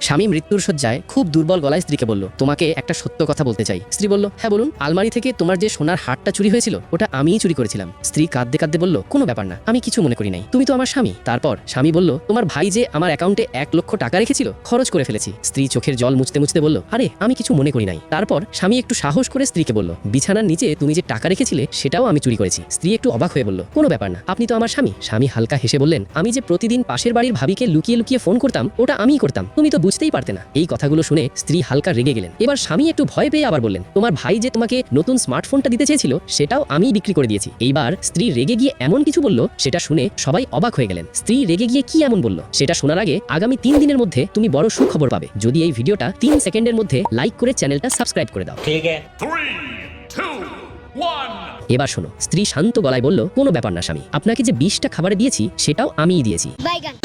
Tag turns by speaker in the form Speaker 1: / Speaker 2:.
Speaker 1: স্বামী মৃত্যুর শয্যায় খুব দুর্বল গলায় স্ত্রীকে বলল, তোমাকে একটা সত্য কথা বলতে চাই। স্ত্রী বলল, হ্যাঁ বলুন। আলমারি থেকে তোমার যে সোনার হারটা চুরি হয়েছিল ওটা আমিই চুরি করেছিলাম। স্ত্রী কাঁদতে কাঁদতে বলল, কোনো ব্যাপার না, আমি কিছু মনে করি নাই, তুমি তো আমার স্বামী। তারপর স্বামী বলল, তোমার ভাই যে আমার অ্যাকাউন্টে 1,00,000 টাকা রেখেছিল খরচ করে ফেলেছি। স্ত্রী চোখের জল মুছতে মুছতে বলল, আরে আমি কিছু মনে করি নাই। তারপর স্বামী একটু সাহস করে স্ত্রীকে বলল, বিছানার নিচে তুমি যে টাকা রেখেছিলে সেটাও আমি চুরি করেছি। স্ত্রী একটু অবাক হয়ে বলল, কোনো ব্যাপার না, আপনি তো আমার স্বামী। স্বামী হালকা হেসে বললেন, আমি যে প্রতিদিন পাশের বাড়ির ভাবিকে লুকিয়ে লুকিয়ে ফোন করতাম ওটা আমিই করতাম, তুমি তো বুঝতেই পারতে না। এই কথাগুলো শুনে স্ত্রী হালকা রেগে গেলেন। এবার স্বামী একটু ভয় পেয়ে আবার বললেন, তোমার ভাই যে তোমাকে নতুন স্মার্টফোনটা দিতে চেয়েছিল সেটাও আমিই বিক্রি করে দিয়েছি। এইবার স্ত্রী রেগে গিয়ে এমন কিছু বলল সেটা শুনে সবাই অবাক হয়ে গেলেন। স্ত্রী রেগে গিয়ে কি এমন বলল সেটা শোনার আগে আগামী 3 দিনের মধ্যে তুমি বড় সুখবর পাবে যদি এই ভিডিওটা 3 সেকেন্ডের মধ্যে লাইক করে চ্যানেলটা সাবস্ক্রাইব করে দাও।
Speaker 2: ठीक है।
Speaker 3: 3, 2, 1.
Speaker 1: এবার শোনো, স্ত্রী শান্ত গলায় বলল, কোনো ব্যাপার না স্বামী, আপনাকে যে 20টা খাবারে দিয়েছি সেটাও আমিই দিয়েছি।
Speaker 4: বাইগান।